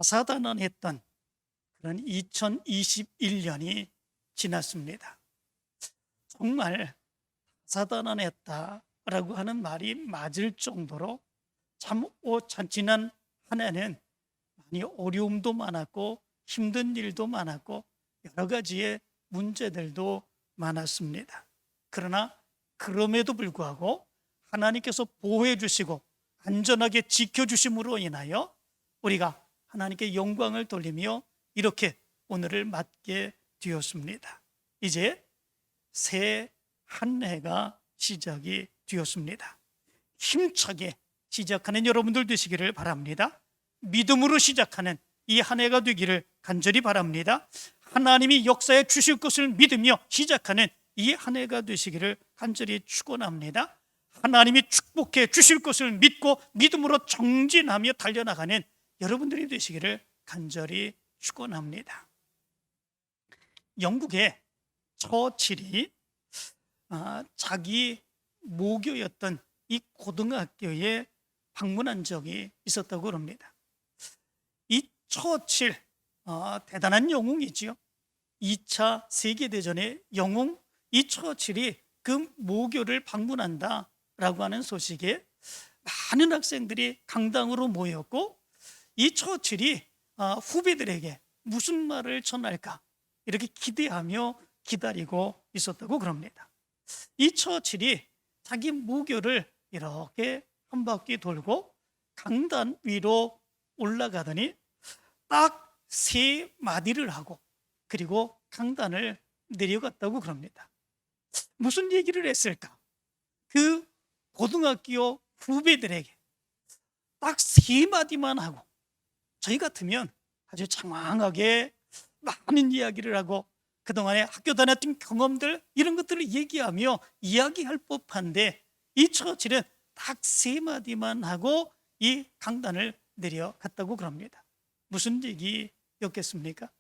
다사다난했던 그런 2021년이 지났습니다. 정말 다사다난했다라고 하는 말이 맞을 정도로 참 지난 한 해는 많이 어려움도 많았고 힘든 일도 많았고 여러 가지의 문제들도 많았습니다. 그러나 그럼에도 불구하고 하나님께서 보호해 주시고 안전하게 지켜주심으로 인하여 우리가 하나님께 영광을 돌리며 이렇게 오늘을 맞게 되었습니다. 이제 새 한 해가 시작이 되었습니다. 힘차게 시작하는 여러분들 되시기를 바랍니다. 믿음으로 시작하는 이 한 해가 되기를 간절히 바랍니다. 하나님이 역사해 주실 것을 믿으며 시작하는 이 한 해가 되시기를 간절히 축원합니다. 하나님이 축복해 주실 것을 믿고 믿음으로 정진하며 달려나가는 여러분들이 되시기를 간절히 축원합니다. 영국의 처칠이 자기 모교였던 이 고등학교에 방문한 적이 있었다고 합니다. 이 처칠 대단한 영웅이지요. 2차 세계대전의 영웅 이 처칠이 그 모교를 방문한다라고 하는 소식에 많은 학생들이 강당으로 모였고 이 처칠이 후배들에게 무슨 말을 전할까 이렇게 기대하며 기다리고 있었다고 그럽니다. 이 처칠이 자기 모교를 이렇게 한 바퀴 돌고 강단 위로 올라가더니 딱 3마디를 하고 그리고 강단을 내려갔다고 그럽니다. 무슨 얘기를 했을까? 그 고등학교 후배들에게 딱 3마디만 하고 저희 같으면 아주 장황하게 많은 이야기를 하고 그동안에 학교 다녔던 경험들 이런 것들을 얘기하며 이야기할 법한데 이 처칠은 딱 3마디만 하고 이 강단을 내려갔다고 그럽니다. 무슨 얘기였겠습니까?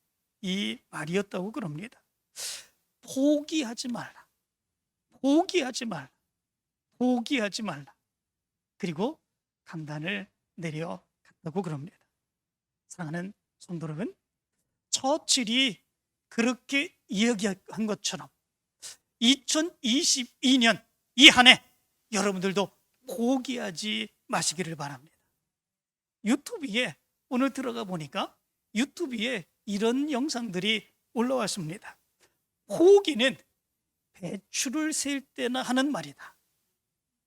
이 말이었다고 그럽니다. 포기하지 말라. 포기하지 말라. 포기하지 말라. 그리고 강단을 내려갔다고 그럽니다. 사랑하는 성도 여러분, 처칠이 그렇게 이야기한 것처럼 2022년 이 한 해 여러분들도 포기하지 마시기를 바랍니다. 유튜브에 오늘 들어가 보니까 유튜브에 이런 영상들이 올라왔습니다. 포기는 배추를 셀 때나 하는 말이다.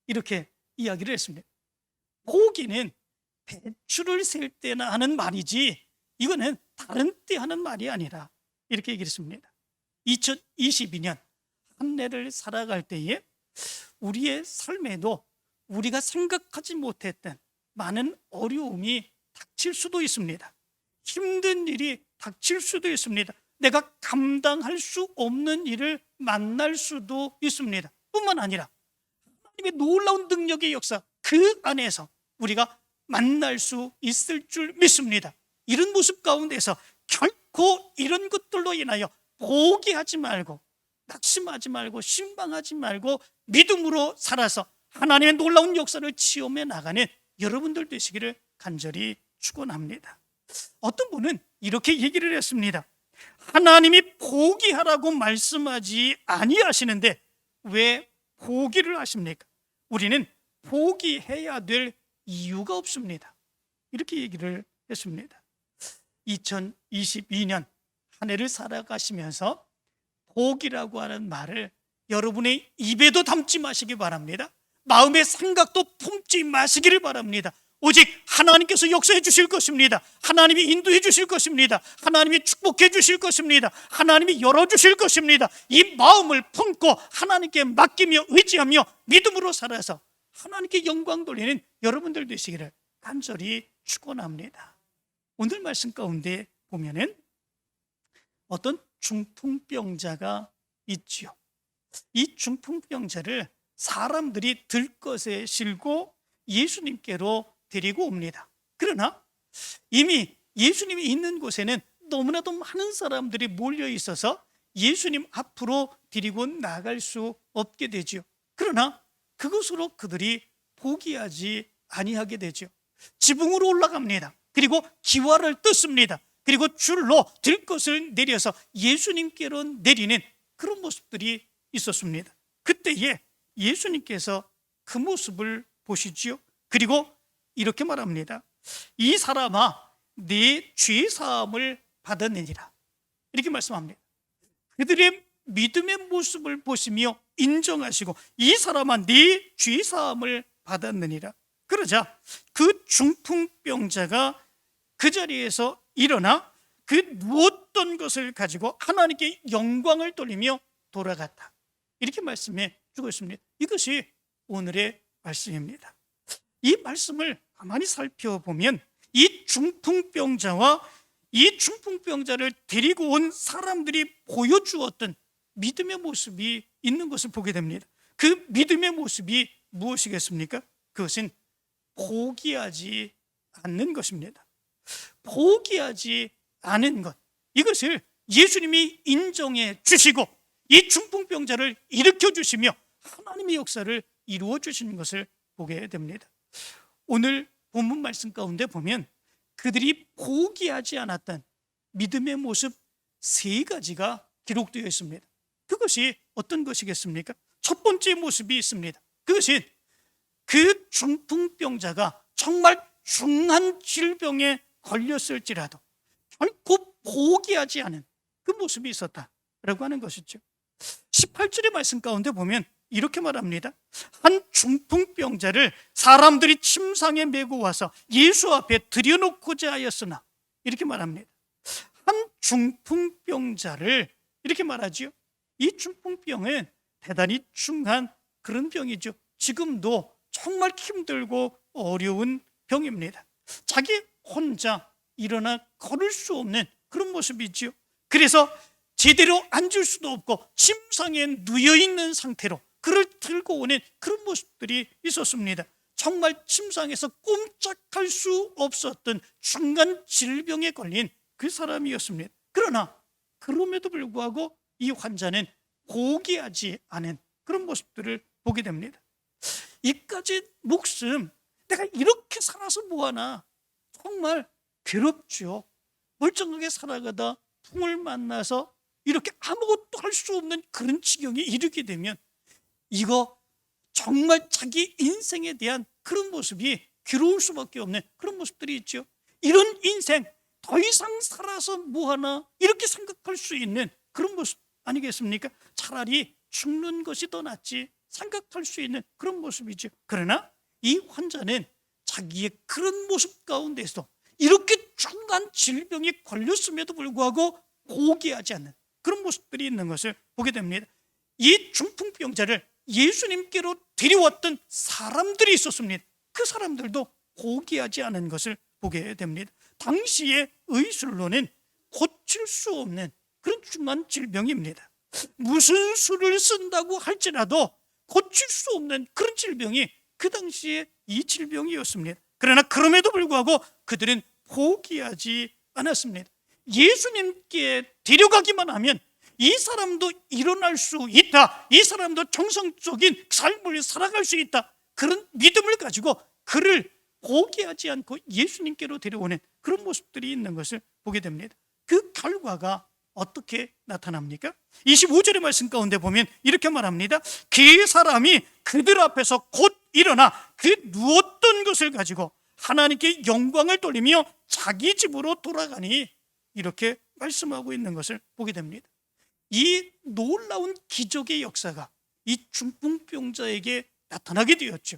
이렇게 이야기를 했습니다. 포기는 배추를 셀 때나 하는 말이지 이거는 다른 때 하는 말이 아니라 이렇게 얘기를 했습니다. 2022년 한 해를 살아갈 때에 우리의 삶에도 우리가 생각하지 못했던 많은 어려움이 닥칠 수도 있습니다. 힘든 일이 닥칠 수도 있습니다. 내가 감당할 수 없는 일을 만날 수도 있습니다. 뿐만 아니라 하나님의 놀라운 능력의 역사 그 안에서 우리가 만날 수 있을 줄 믿습니다. 이런 모습 가운데서 결코 이런 것들로 인하여 포기하지 말고 낙심하지 말고 신방하지 말고 믿음으로 살아서 하나님의 놀라운 역사를 체험해 나가는 여러분들 되시기를 간절히 축원합니다. 어떤 분은 이렇게 얘기를 했습니다. 하나님이 포기하라고 말씀하지 아니하시는데 왜 포기를 하십니까? 우리는 포기해야 될 이유가 없습니다. 이렇게 얘기를 했습니다. 2022년 한 해를 살아가시면서 포기라고 하는 말을 여러분의 입에도 담지 마시기 바랍니다. 마음의 생각도 품지 마시기를 바랍니다. 오직 하나님께서 역사해 주실 것입니다. 하나님이 인도해 주실 것입니다. 하나님이 축복해 주실 것입니다. 하나님이 열어주실 것입니다. 이 마음을 품고 하나님께 맡기며 의지하며 믿음으로 살아서 하나님께 영광 돌리는 여러분들 되시기를 간절히 축원합니다. 오늘 말씀 가운데 보면은 어떤 중풍병자가 있지요. 이 중풍병자를 사람들이 들것에 실고 예수님께로 데리고 옵니다. 그러나 이미 예수님이 있는 곳에는 너무나도 많은 사람들이 몰려 있어서 예수님 앞으로 데리고 나갈 수 없게 되죠. 그러나 그것으로 그들이 포기하지 아니하게 되죠. 지붕으로 올라갑니다. 그리고 기와를 뜯습니다. 그리고 줄로 들것을 내려서 예수님께로 내리는 그런 모습들이 있었습니다. 그때에 예수님께서 그 모습을 보시지요. 그리고 이렇게 말합니다. 이 사람아, 네 죄사함을 받았느니라. 이렇게 말씀합니다. 그들의 믿음의 모습을 보시며 인정하시고 이 사람아, 네 죄사함을 받았느니라. 그러자 그 중풍병자가 그 자리에서 일어나 그 누웠던 것을 가지고 하나님께 영광을 돌리며 돌아갔다. 이렇게 말씀해 주고 있습니다. 이것이 오늘의 말씀입니다. 이 말씀을 가만히 살펴보면 이 중풍병자와 이 중풍병자를 데리고 온 사람들이 보여주었던 믿음의 모습이 있는 것을 보게 됩니다. 그 믿음의 모습이 무엇이겠습니까? 그것은 포기하지 않는 것입니다. 포기하지 않은 것, 이것을 예수님이 인정해 주시고 이 중풍병자를 일으켜 주시며 하나님의 역사를 이루어 주시는 것을 보게 됩니다. 오늘 본문 말씀 가운데 보면 그들이 포기하지 않았던 믿음의 모습 3가지가 기록되어 있습니다. 그것이 어떤 것이겠습니까? 첫 번째 모습이 있습니다. 그것은 그 중풍병자가 정말 중한 질병에 걸렸을지라도 결코 포기하지 않은 그 모습이 있었다라고 하는 것이죠. 18절의 말씀 가운데 보면 이렇게 말합니다. 한 중풍병자를 사람들이 침상에 메고 와서 예수 앞에 들여놓고자 하였으나, 이렇게 말합니다. 한 중풍병자를 이렇게 말하지요. 이 중풍병은 대단히 중한 그런 병이죠. 지금도 정말 힘들고 어려운 병입니다. 자기 혼자 일어나 걸을 수 없는 그런 모습이지요. 그래서 제대로 앉을 수도 없고 침상에 누워있는 상태로 그를 들고 오는 그런 모습들이 있었습니다. 정말 침상에서 꼼짝할 수 없었던 중간 질병에 걸린 그 사람이었습니다. 그러나 그럼에도 불구하고 이 환자는 포기하지 않은 그런 모습들을 보게 됩니다. 이까지 목숨, 내가 이렇게 살아서 뭐하나, 정말 괴롭죠. 멀쩡하게 살아가다 풍을 만나서 이렇게 아무것도 할 수 없는 그런 지경에 이르게 되면 이거 정말 자기 인생에 대한 그런 모습이 괴로울 수밖에 없는 그런 모습들이 있죠. 이런 인생 더 이상 살아서 뭐하나 이렇게 생각할 수 있는 그런 모습 아니겠습니까? 차라리 죽는 것이 더 낫지 생각할 수 있는 그런 모습이죠. 그러나 이 환자는 자기의 그런 모습 가운데서 이렇게 중한 질병에 걸렸음에도 불구하고 포기하지 않는 그런 모습들이 있는 것을 보게 됩니다. 이 중풍병자를 예수님께로 데려왔던 사람들이 있었습니다. 그 사람들도 포기하지 않은 것을 보게 됩니다. 당시의 의술로는 고칠 수 없는 그런 중한 질병입니다. 무슨 수를 쓴다고 할지라도 고칠 수 없는 그런 질병이 그 당시에 이 질병이었습니다. 그러나 그럼에도 불구하고 그들은 포기하지 않았습니다. 예수님께 데려가기만 하면 이 사람도 일어날 수 있다, 이 사람도 정상적인 삶을 살아갈 수 있다, 그런 믿음을 가지고 그를 포기하지 않고 예수님께로 데려오는 그런 모습들이 있는 것을 보게 됩니다. 그 결과가 어떻게 나타납니까? 25절의 말씀 가운데 보면 이렇게 말합니다. 그 사람이 그들 앞에서 곧 일어나 그 누웠던 것을 가지고 하나님께 영광을 돌리며 자기 집으로 돌아가니, 이렇게 말씀하고 있는 것을 보게 됩니다. 이 놀라운 기적의 역사가 이 중풍병자에게 나타나게 되었죠.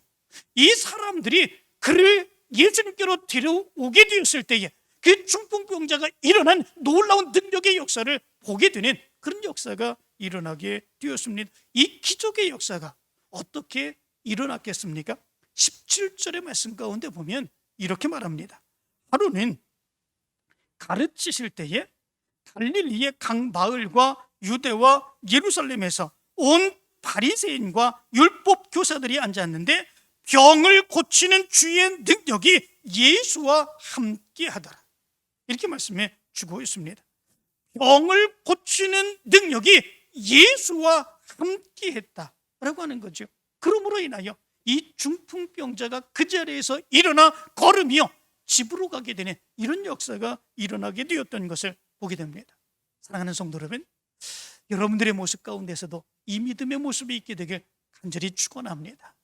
이 사람들이 그를 예수님께로 데려오게 되었을 때에 그 중풍병자가 일어난 놀라운 능력의 역사를 보게 되는 그런 역사가 일어나게 되었습니다. 이 기적의 역사가 어떻게 일어났겠습니까? 17절의 말씀 가운데 보면 이렇게 말합니다. 하루는 가르치실 때에 갈릴리의 각 마을과 유대와 예루살렘에서 온 바리새인과 율법 교사들이 앉았는데 병을 고치는 주의 능력이 예수와 함께 하더라. 이렇게 말씀해 주고 있습니다. 병을 고치는 능력이 예수와 함께 했다라고 하는 거죠. 그러므로 인하여 이 중풍병자가 그 자리에서 일어나 걸으며 집으로 가게 되는 이런 역사가 일어나게 되었던 것을 보게 됩니다. 사랑하는 성도 여러분, 여러분들의 모습 가운데서도 이 믿음의 모습이 있게 되길 간절히 축원합니다.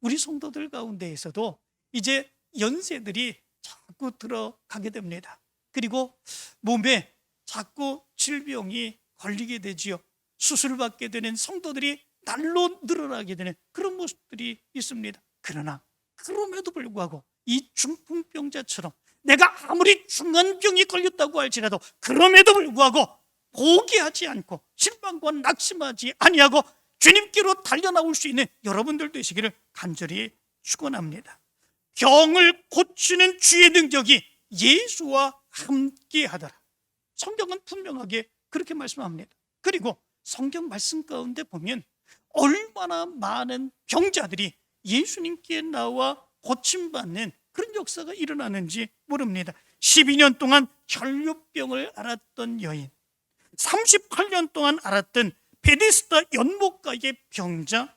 우리 성도들 가운데에서도 이제 연세들이 자꾸 들어가게 됩니다. 그리고 몸에 자꾸 질병이 걸리게 되지요. 수술받게 되는 성도들이 날로 늘어나게 되는 그런 모습들이 있습니다. 그러나 그럼에도 불구하고 이 중풍병자처럼 내가 아무리 중한 병이 걸렸다고 할지라도 그럼에도 불구하고 포기하지 않고 실망과 낙심하지 아니하고 주님께로 달려나올 수 있는 여러분들 되시기를 간절히 축원합니다. 병을 고치는 주의 능력이 예수와 함께하더라. 성경은 분명하게 그렇게 말씀합니다. 그리고 성경 말씀 가운데 보면 얼마나 많은 병자들이 예수님께 나와 고침받는 그런 역사가 일어나는지 모릅니다. 12년 동안 혈류병을 앓았던 여인, 38년 동안 앓았던 베데스다 연못가의 병자,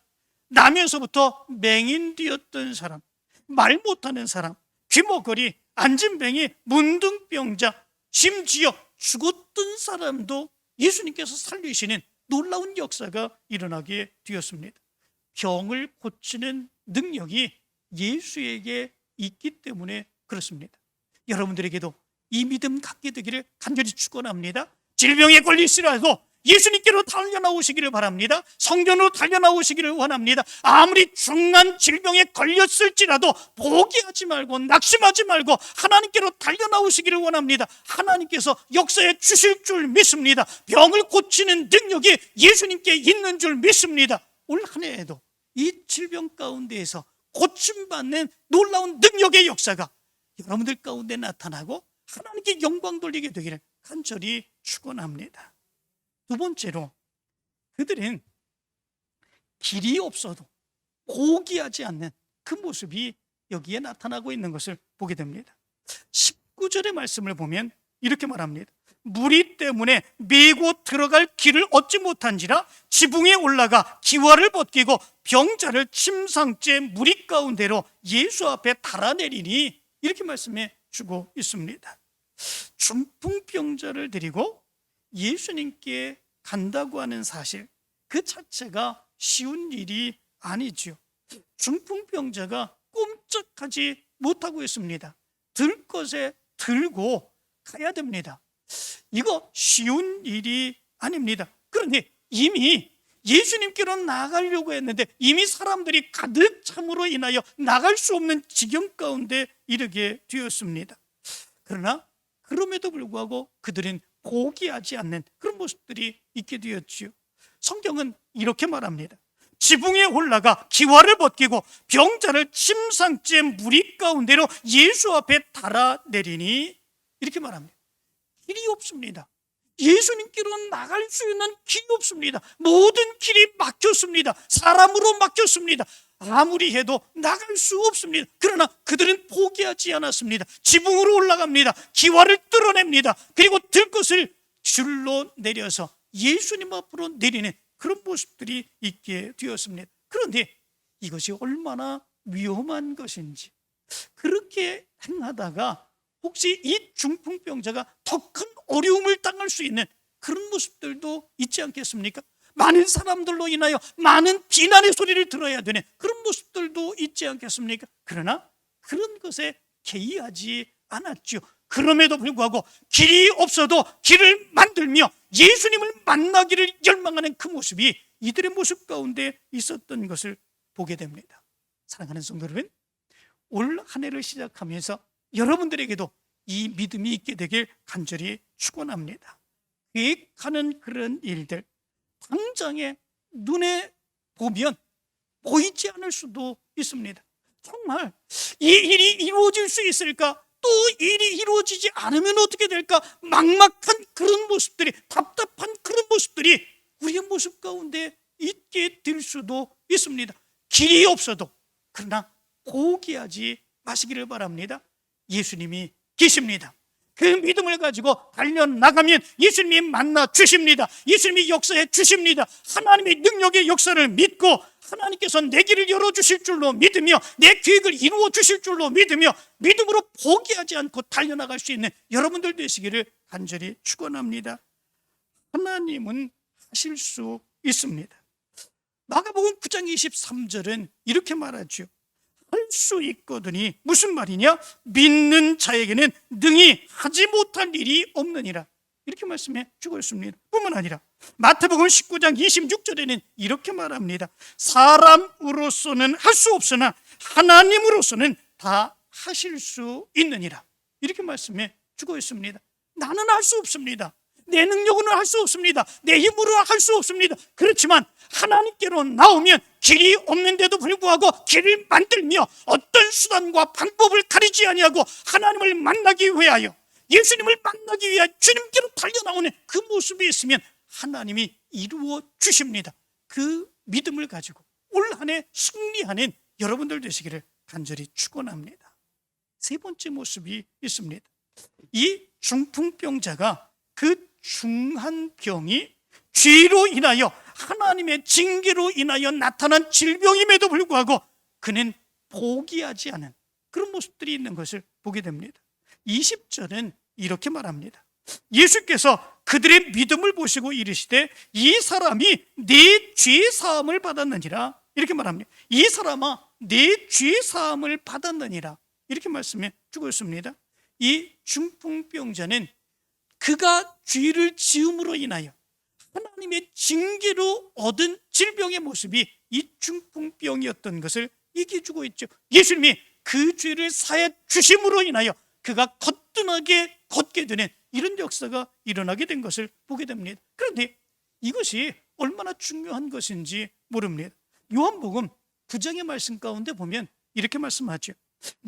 나면서부터 맹인되었던 사람, 말 못하는 사람, 귀머거리, 안진뱅이, 문둥병자, 심지어 죽었던 사람도 예수님께서 살리시는 놀라운 역사가 일어나게 되었습니다. 병을 고치는 능력이 예수에게 있기 때문에 그렇습니다. 여러분들에게도 이 믿음 갖게 되기를 간절히 축원합니다. 질병에 걸리시라도 예수님께로 달려나오시기를 바랍니다. 성전으로 달려나오시기를 원합니다. 아무리 중한 질병에 걸렸을지라도 포기하지 말고 낙심하지 말고 하나님께로 달려나오시기를 원합니다. 하나님께서 역사에 주실 줄 믿습니다. 병을 고치는 능력이 예수님께 있는 줄 믿습니다. 올 한 해에도 이 질병 가운데에서 고침받는 놀라운 능력의 역사가 여러분들 가운데 나타나고 하나님께 영광 돌리게 되기를 간절히 축원합니다. 두 번째로 그들은 길이 없어도 포기하지 않는 그 모습이 여기에 나타나고 있는 것을 보게 됩니다. 19절의 말씀을 보면 이렇게 말합니다. 무리 때문에 메고 들어갈 길을 얻지 못한지라 지붕에 올라가 기와를 벗기고 병자를 침상째 무리 가운데로 예수 앞에 달아내리니 이렇게 말씀해 주고 있습니다. 중풍병자를 데리고 예수님께 간다고 하는 사실 그 자체가 쉬운 일이 아니지요. 중풍병자가 꼼짝하지 못하고 있습니다. 들 것에 들고 가야 됩니다. 이거 쉬운 일이 아닙니다. 그런데 이미 예수님께로 나가려고 했는데 이미 사람들이 가득 참으로 인하여 나갈 수 없는 지경 가운데 이르게 되었습니다. 그러나 그럼에도 불구하고 그들은 포기하지 않는 그런 모습들이 있게 되었지요. 성경은 이렇게 말합니다. 지붕에 올라가 기와를 벗기고 병자를 침상째 무리 가운데로 예수 앞에 달아내리니 이렇게 말합니다. 길이 없습니다. 예수님께로 나갈 수 있는 길이 없습니다. 모든 길이 막혔습니다. 사람으로 막혔습니다. 아무리 해도 나갈 수 없습니다. 그러나 그들은 포기하지 않았습니다. 지붕으로 올라갑니다. 기와를 뚫어냅니다. 그리고 들것을 줄로 내려서 예수님 앞으로 내리는 그런 모습들이 있게 되었습니다. 그런데 이것이 얼마나 위험한 것인지, 그렇게 행하다가 혹시 이 중풍병자가 더 큰 어려움을 당할 수 있는 그런 모습들도 있지 않겠습니까? 많은 사람들로 인하여 많은 비난의 소리를 들어야 되는 그런 모습들도 있지 않겠습니까? 그러나 그런 것에 개의하지 않았죠. 그럼에도 불구하고 길이 없어도 길을 만들며 예수님을 만나기를 열망하는 그 모습이 이들의 모습 가운데 있었던 것을 보게 됩니다. 사랑하는 성도 여러분, 올 한 해를 시작하면서 여러분들에게도 이 믿음이 있게 되길 간절히 축원합니다. 계획하는 그런 일들 당장에 눈에 보면 보이지 않을 수도 있습니다. 정말 이 일이 이루어질 수 있을까? 또 일이 이루어지지 않으면 어떻게 될까? 막막한 그런 모습들이, 답답한 그런 모습들이 우리의 모습 가운데 있게 될 수도 있습니다. 길이 없어도 그러나 포기하지 마시기를 바랍니다. 예수님이 계십니다. 그 믿음을 가지고 달려나가면 예수님이 만나 주십니다. 예수님이 역사해 주십니다. 하나님의 능력의 역사를 믿고 하나님께서 내 길을 열어주실 줄로 믿으며 내 계획을 이루어 주실 줄로 믿으며 믿음으로 포기하지 않고 달려나갈 수 있는 여러분들 되시기를 간절히 축원합니다. 하나님은 하실 수 있습니다. 마가복음 9장 23절은 이렇게 말하죠. 할 수 있거든이 무슨 말이냐? 믿는 자에게는 능히 하지 못할 일이 없느니라. 이렇게 말씀해 주고 있습니다. 뿐만 아니라 마태복음 19장 26절에는 이렇게 말합니다. 사람으로서는 할 수 없으나 하나님으로서는 다 하실 수 있느니라. 이렇게 말씀해 주고 있습니다. 나는 할 수 없습니다. 내 능력으로는 할 수 없습니다. 내 힘으로 할 수 없습니다. 그렇지만 하나님께로 나오면 길이 없는데도 불구하고 길을 만들며 어떤 수단과 방법을 가리지 아니하고 하나님을 만나기 위하여, 예수님을 만나기 위하여 주님께로 달려나오는 그 모습이 있으면 하나님이 이루어 주십니다. 그 믿음을 가지고 올 한 해 승리하는 여러분들 되시기를 간절히 축원합니다. 세 번째 모습이 있습니다. 이 중풍병자가 그 중한 병이 죄로 인하여 하나님의 징계로 인하여 나타난 질병임에도 불구하고 그는 포기하지 않은 그런 모습들이 있는 것을 보게 됩니다. 20절은 이렇게 말합니다. 예수께서 그들의 믿음을 보시고 이르시되 이 사람이 네 죄 사함을 받았느니라. 이렇게 말합니다. 이 사람아 네 죄 사함을 받았느니라. 이렇게 말씀해 주고 있습니다. 이 중풍병자는 그가 죄를 지음으로 인하여 하나님의 징계로 얻은 질병의 모습이 이 중풍병이었던 것을 얘기해 주고 있죠. 예수님이 그 죄를 사해 주심으로 인하여 그가 거뜬하게 걷게 되는 이런 역사가 일어나게 된 것을 보게 됩니다. 그런데 이것이 얼마나 중요한 것인지 모릅니다. 요한복음 9장의 말씀 가운데 보면 이렇게 말씀하죠.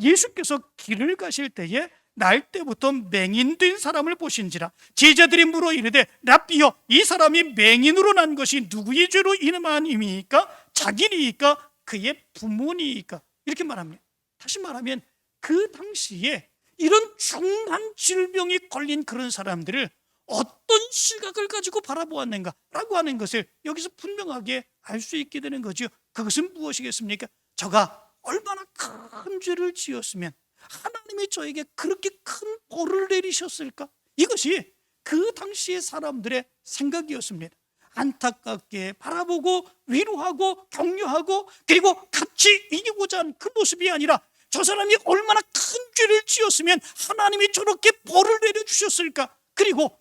예수께서 길을 가실 때에 날 때부터 맹인된 사람을 보신지라 제자들이 물어 이르되 랍비여 이 사람이 맹인으로 난 것이 누구의 죄로 인함이니까 자기니까 그의 부모니까 이렇게 말합니다. 다시 말하면 그 당시에 이런 중한 질병이 걸린 그런 사람들을 어떤 시각을 가지고 바라보았는가라고 하는 것을 여기서 분명하게 알 수 있게 되는 거죠. 그것은 무엇이겠습니까? 저가 얼마나 큰 죄를 지었으면 하나님이 저에게 그렇게 큰 벌을 내리셨을까? 이것이 그 당시의 사람들의 생각이었습니다. 안타깝게 바라보고 위로하고 격려하고 그리고 같이 이기고자 하는 그 모습이 아니라 저 사람이 얼마나 큰 죄를 지었으면 하나님이 저렇게 벌을 내려주셨을까? 그리고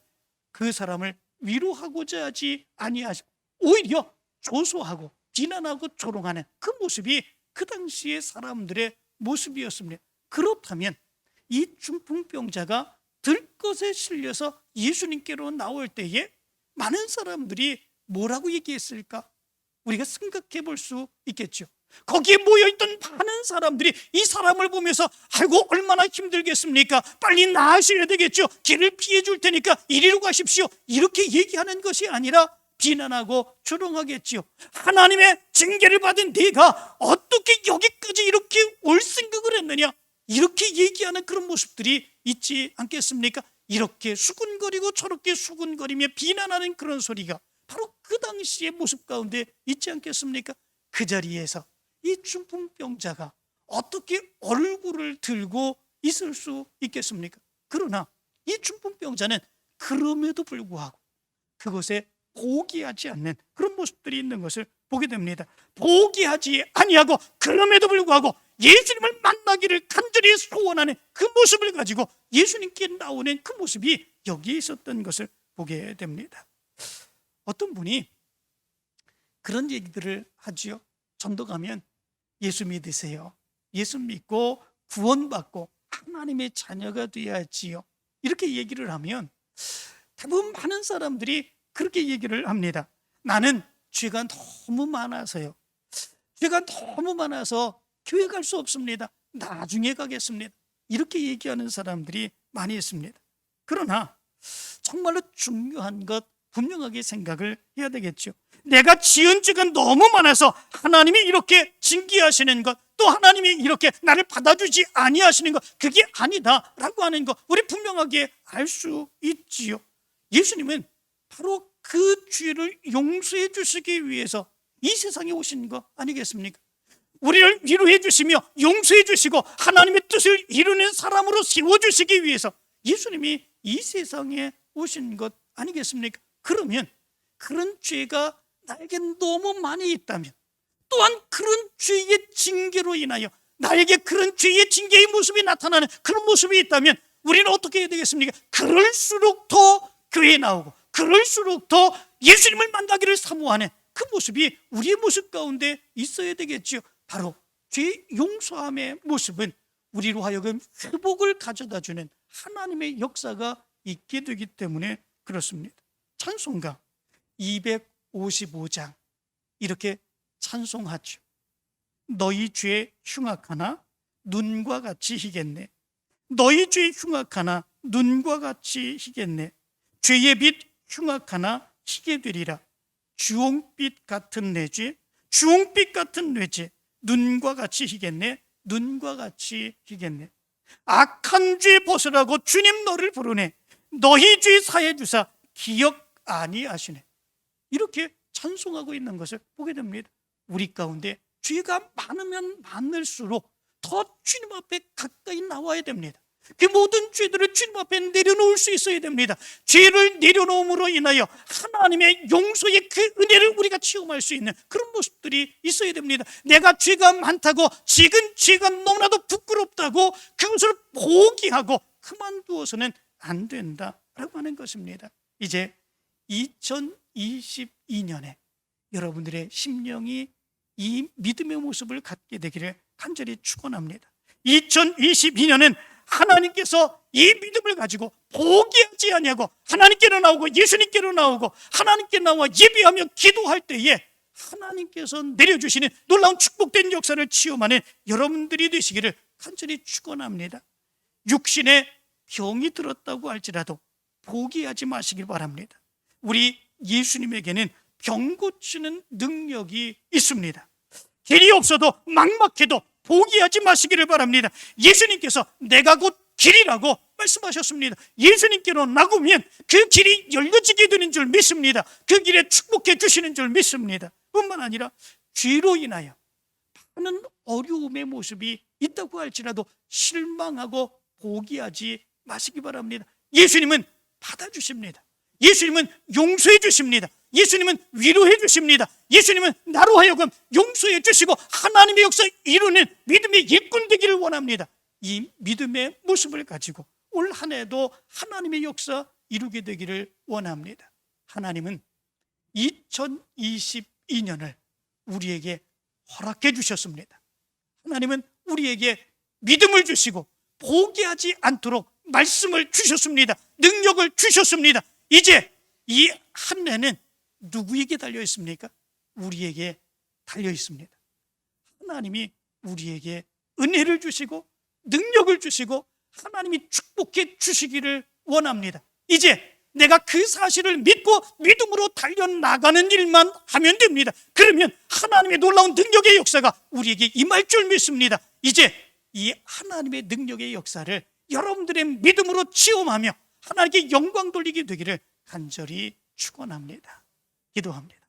그 사람을 위로하고자 하지 아니하시고 오히려 조소하고 비난하고 조롱하는 그 모습이 그 당시의 사람들의 모습이었습니다. 그렇다면 이 중풍병자가 들것에 실려서 예수님께로 나올 때에 많은 사람들이 뭐라고 얘기했을까? 우리가 생각해 볼 수 있겠죠. 거기에 모여있던 많은 사람들이 이 사람을 보면서 아이고 얼마나 힘들겠습니까? 빨리 나으셔야 되겠죠. 길을 피해 줄 테니까 이리로 가십시오. 이렇게 얘기하는 것이 아니라 비난하고 조롱하겠지요. 하나님의 징계를 받은 네가 어떻게 여기까지 이렇게 올 생각을 했느냐? 이렇게 얘기하는 그런 모습들이 있지 않겠습니까? 이렇게 수군거리고 저렇게 수군거리며 비난하는 그런 소리가 바로 그 당시의 모습 가운데 있지 않겠습니까? 그 자리에서 이 중풍병자가 어떻게 얼굴을 들고 있을 수 있겠습니까? 그러나 이 중풍병자는 그럼에도 불구하고 그것에 포기하지 않는 그런 모습들이 있는 것을 보게 됩니다. 포기하지 아니하고 그럼에도 불구하고 예수님을 만나기를 간절히 소원하는 그 모습을 가지고 예수님께 나오는 그 모습이 여기에 있었던 것을 보게 됩니다. 어떤 분이 그런 얘기들을 하지요. 전도 가면 예수 믿으세요. 예수 믿고 구원받고 하나님의 자녀가 되어야지요. 이렇게 얘기를 하면 대부분 많은 사람들이 그렇게 얘기를 합니다. 나는 죄가 너무 많아서요. 죄가 너무 많아서 교회 갈 수 없습니다. 나중에 가겠습니다. 이렇게 얘기하는 사람들이 많이 있습니다. 그러나 정말로 중요한 것 분명하게 생각을 해야 되겠죠. 내가 지은 죄가 너무 많아서 하나님이 이렇게 징계하시는 것, 또 하나님이 이렇게 나를 받아주지 아니하시는 것, 그게 아니다라고 하는 것 우리 분명하게 알 수 있지요. 예수님은 바로 그 죄를 용서해 주시기 위해서 이 세상에 오신 거 아니겠습니까? 우리를 위로해 주시며 용서해 주시고 하나님의 뜻을 이루는 사람으로 세워주시기 위해서 예수님이 이 세상에 오신 것 아니겠습니까? 그러면 그런 죄가 나에게 너무 많이 있다면, 또한 그런 죄의 징계로 인하여 나에게 그런 죄의 징계의 모습이 나타나는 그런 모습이 있다면 우리는 어떻게 해야 되겠습니까? 그럴수록 더 교회에 나오고 그럴수록 더 예수님을 만나기를 사모하는 그 모습이 우리의 모습 가운데 있어야 되겠죠. 바로 죄 용서함의 모습은 우리로 하여금 회복을 가져다주는 하나님의 역사가 있게 되기 때문에 그렇습니다. 찬송가 255장 이렇게 찬송하죠. 너희 죄 흉악하나 눈과 같이 희겠네. 너희 죄 흉악하나 눈과 같이 희겠네. 죄의 빛 흉악하나 희게 되리라. 주홍빛 같은 내 죄, 주홍빛 같은 내 죄, 눈과 같이 희겠네. 눈과 같이 희겠네. 악한 죄 벗으라고 주님 너를 부르네. 너희 죄 사해 주사 기억 아니하시네. 이렇게 찬송하고 있는 것을 보게 됩니다. 우리 가운데 죄가 많으면 많을수록 더 주님 앞에 가까이 나와야 됩니다. 그 모든 죄들을 주님 앞에 내려놓을 수 있어야 됩니다. 죄를 내려놓음으로 인하여 하나님의 용서의 그 은혜를 우리가 체험할 수 있는 그런 모습들이 있어야 됩니다. 내가 죄가 많다고, 지금 죄가 너무나도 부끄럽다고 그것을 포기하고 그만두어서는 안 된다라고 하는 것입니다. 이제 2022년에 여러분들의 심령이 이 믿음의 모습을 갖게 되기를 간절히 축원합니다. 2022년은 하나님께서 이 믿음을 가지고 포기하지 아니하고 하나님께로 나오고 예수님께로 나오고 하나님께 나와 예배하며 기도할 때에 하나님께서 내려주시는 놀라운 축복된 역사를 체험하는 여러분들이 되시기를 간절히 축원합니다. 육신에 병이 들었다고 할지라도 포기하지 마시길 바랍니다. 우리 예수님에게는 병 고치는 능력이 있습니다. 길이 없어도 막막해도 포기하지 마시기를 바랍니다. 예수님께서 내가 곧 길이라고 말씀하셨습니다. 예수님께로 나오면 그 길이 열려지게 되는 줄 믿습니다. 그 길에 축복해 주시는 줄 믿습니다. 뿐만 아니라 죄로 인하여 많은 어려움의 모습이 있다고 할지라도 실망하고 포기하지 마시기 바랍니다. 예수님은 받아주십니다. 예수님은 용서해 주십니다. 예수님은 위로해 주십니다. 예수님은 나로 하여금 용서해 주시고 하나님의 역사 이루는 믿음의 일꾼 되기를 원합니다. 이 믿음의 모습을 가지고 올 한 해도 하나님의 역사 이루게 되기를 원합니다. 하나님은 2022년을 우리에게 허락해 주셨습니다. 하나님은 우리에게 믿음을 주시고 포기하지 않도록 말씀을 주셨습니다. 능력을 주셨습니다. 이제 이 한 해는 누구에게 달려 있습니까? 우리에게 달려 있습니다. 하나님이 우리에게 은혜를 주시고 능력을 주시고 하나님이 축복해 주시기를 원합니다. 이제 내가 그 사실을 믿고 믿음으로 달려나가는 일만 하면 됩니다. 그러면 하나님의 놀라운 능력의 역사가 우리에게 임할 줄 믿습니다. 이제 이 하나님의 능력의 역사를 여러분들의 믿음으로 체험하며 하나님께 영광 돌리게 되기를 간절히 축원합니다. 기도합니다.